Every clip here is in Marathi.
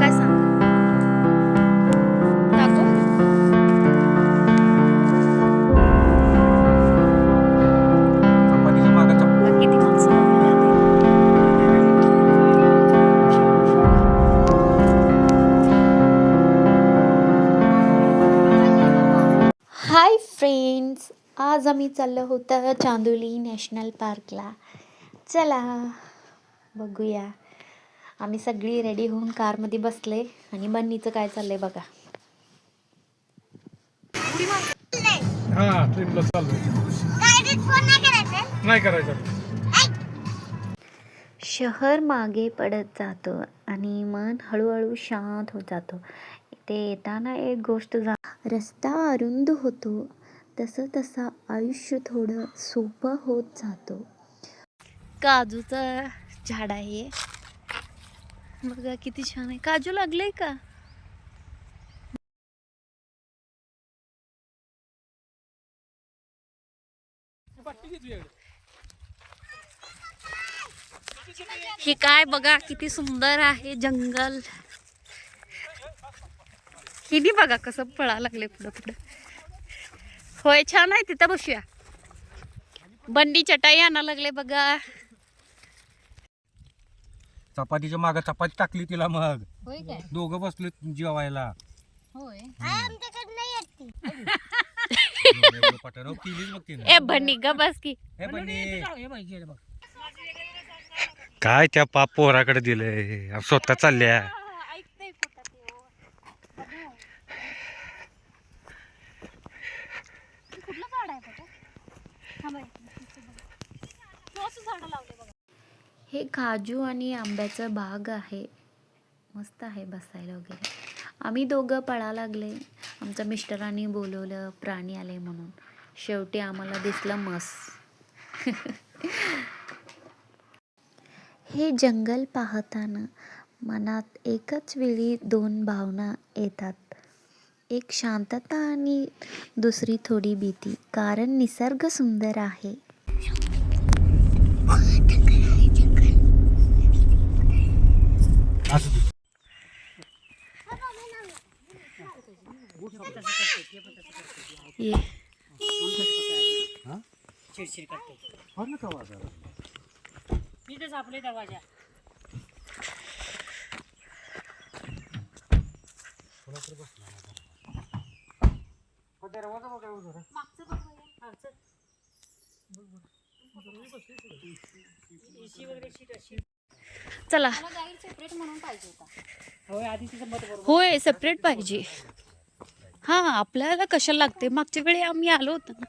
काय सांग दाखव. चपातीच्या मागे बघ किती माणसं बघायला आली. हाय फ्रेंड्स, आज आम्ही चाललो होतं चांदोली नॅशनल पार्कला. चला बघूया. आम्ही सगळी रेडी होऊन कारमध्ये बसले आणि बन्नीचं काय चाललंय बघा. हा ट्रिपला चाललोय. नाही करायचं. शहर मागे पडत जातो आणि मन हळूहळू शांत होत जातो. इथे येताना एक गोष्ट रस्ता अरुंद होतो, तसं तसं आयुष्य थोडं सोपं होत जातो. काजूचं झाड आहे बघा, किती छान आहे. काजू लागले का? हे काय बघा, किती सुंदर आहे जंगल. हिनी बघा कसं पळा लागले पुढं पुढं. होय छान आहे, तिथं बसूया. बंडी चटाई आणा लागले बघा. चपातीच्या मागे चपाती टाकली तिला, मग होय काय? दोघं बसले जेवायला. होय. पटन केलीच बघ तिने. ए बन्नी ग बस की. हे बन्नी, काय त्या पाप पोराकडे दिलंय, स्वतः चालल्या. हे काजू आणि आंब्याचं बाग आहे, मस्त आहे बसायला वगैरे. आम्ही दोघं पळा लागले. आमच्या मिस्टरांनी बोलवलं प्राणी आले म्हणून. शेवटी आम्हाला दिसलं मस. हे जंगल पाहताना मनात एकच वेळी दोन भावना येतात, एक शांतता आणि दुसरी थोडी भीती. कारण निसर्ग सुंदर आहे. ये चिडचिड करते. इथेच आपले दरवाजा. चला. होय सेपरेट पाहिजे. हा आपल्याला कशाला लागते. मागच्या वेळी आम्ही आलो होतो ना.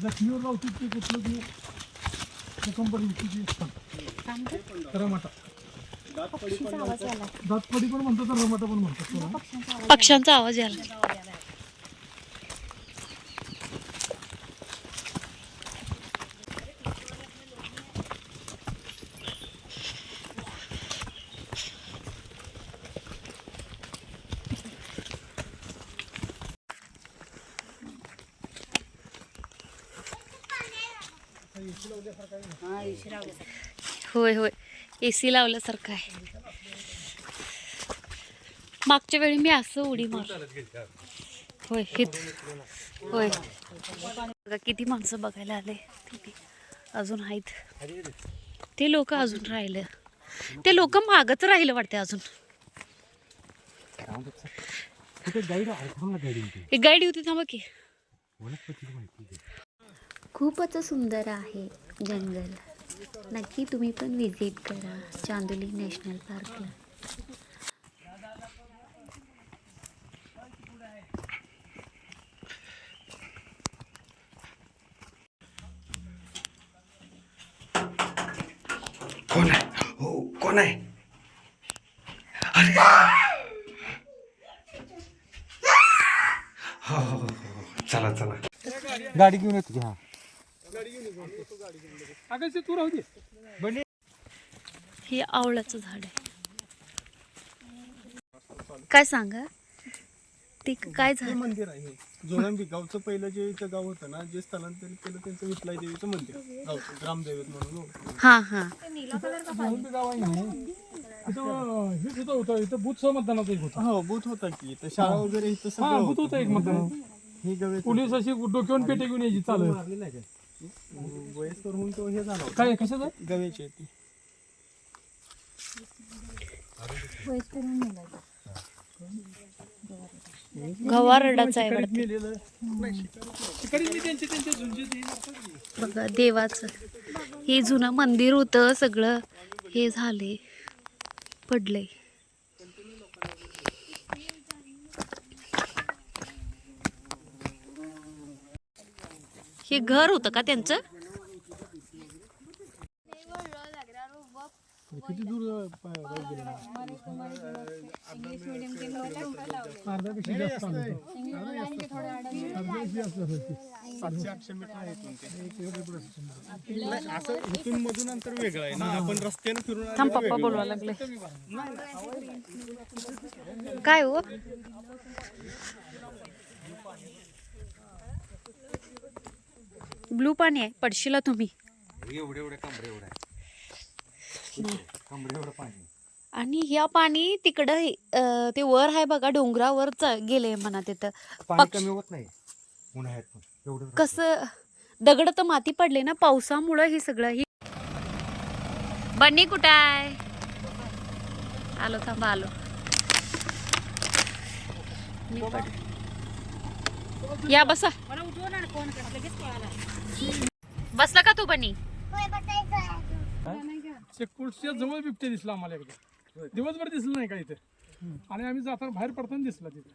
जखमीवर लावतो ते कुठलं रमाटा, दातपडी पण म्हणतात, रमाटा पण म्हणतात. पक्ष्यांचा आवाज यायला. होय होय, एसी लावल्यासारखं आहे. मागच्या वेळी मी असं उडी मार. होय होय बघा किती माणसं बघायला आले. अजून आहेत ते लोक, अजून राहिले ते लोक. मागच राहिलं वाटते अजून. एक गाईड होती थांबा की. खूपच सुंदर आहे जंगल. नक्की तुम्ही पण विजिट करा चांदोली नॅशनल पार्कला. कोण आहे? हो कोण आहे? हो चला चला, गाडी घेऊन येतो की. हा तू राहू दे. हे आवळाचं झाड आहे. काय सांगा. ते काय हे झालं? मंदिर आहे जोळंबी गावचं पहिलं जे इथं गाव होतं ना, जे स्थलांतरित केलं त्यांचं विठलाई देवीचं मंदिर गावचं ग्रामदैवत म्हणून ओळखलं. हा हा जोळंबी गाव आहे ना इथं हे सुद्धा होतं इथं बूथ मतदानाचं एक होतं हो बूथ होता की इथं शाळा वगैरे इथं हा सगळं बूथ होतं एक मतदान ही गवे पोलीस अशी डोक्यावरून पेटे घेऊन यायची चालत वयस्कर होऊन तो हे झाला होता. काय कशाचं गव्याची आहे ती. गवारडाचा आहे वाटतं. मेलेलं शिकारी मी त्यांचे त्यांचे झुंजे ते बघा देवाचं हे जुनं मंदिर होतं सगळं हे झाले पडले. हे घर होतं का त्यांचं? किती दूर अर्ध्यापेक्षा जास्त आलं होतं. 700-800 मीटर आहे इथून ते. नाही, असं इथून मधून अंतर वेगळं आहे ना, आपण रस्त्याने फिरून आलेलं थांब पप्पा वेगळं. बोलवा लागले. काय हो ब्लू पाणी आहे पडशीला तुम्ही. आणि ह्या पाणी तिकडं ते वर आहे बघा डोंगरावर गेले म्हणा तिथं. पाणी कमी होत नाही उन्हाळ्यात पण एवढं कसं दगड तर माती पडले ना पावसामुळं हे सगळं. ही बन्नी कुठं आहे? आलो थांबा आलो. मी पड या बसा. मला उठव ना कोण लगेच पळाला. बसला का तू बन्नी? चेकपोस्टच्या जवळ बिबटे दिसला आम्हाला एकदा दिवसभर दिसलं नाही का इथे आणि आम्ही जाताना बाहेर पडताना दिसला तिथे.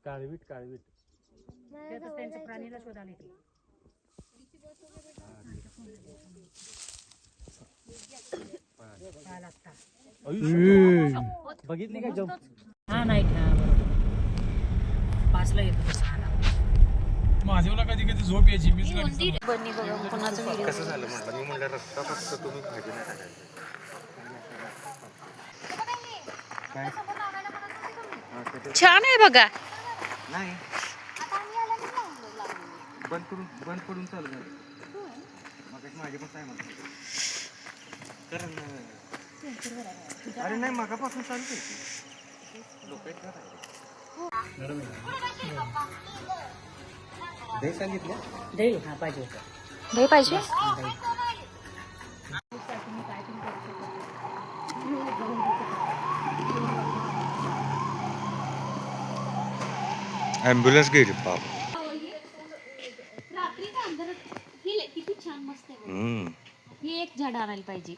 काळवीट काळवीट त्यांच्या प्राणीला शोधायला येते. बघितली का जॉब? हा नाही का बरोबर 5ला येतो 6ला. माझ्याला कधी कधी झोप यायची मीच गाडी बन्नी बघा कोणाचा व्हिडिओ. कसं झालं म्हटलं मी म्हणलं रस्ता फक्त तुम्ही भाजी नाही टाकायचं. छान आहे बघा. नाही बंद पडून चालू झालं मग माझे पण काय म्हणतात कारण अरे नाही मागापासून चालू आहे लोक दही सांगितलं दही हा पाहिजे होतं. दही पाहिजे. ॲम्ब्युलन्स गेली बाप. किती छान मस्त आहे. हे एक झाड आणायला पाहिजे.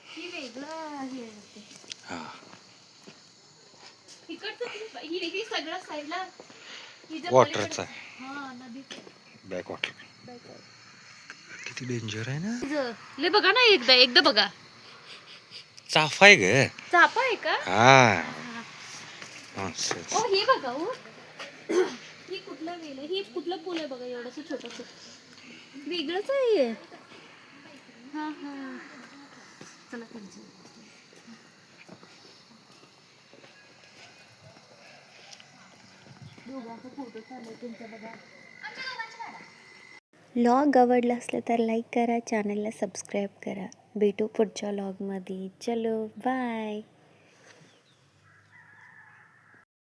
हे वेगळं हे आहे. इकडचं ही सगळं साईडला वॉटरचा हा नदीचं बॅक वॉटर किती डेंजर आहे ना. ले बघा ना एकदा बघा. चाफा आहे ग. चापा आहे का? हा ओ हे बघा हो. ही कुठलं वेल आहे? ही कुठलं फुल आहे बघा एवढंसं छोटंसं. वेगळंच आहे. हा हा चला त्यांचं लॉग आवडला असलं तर लाईक करा, चॅनलला सबस्क्राईब करा. भेटू पुढच्या लॉगमध्ये. चलो बाय.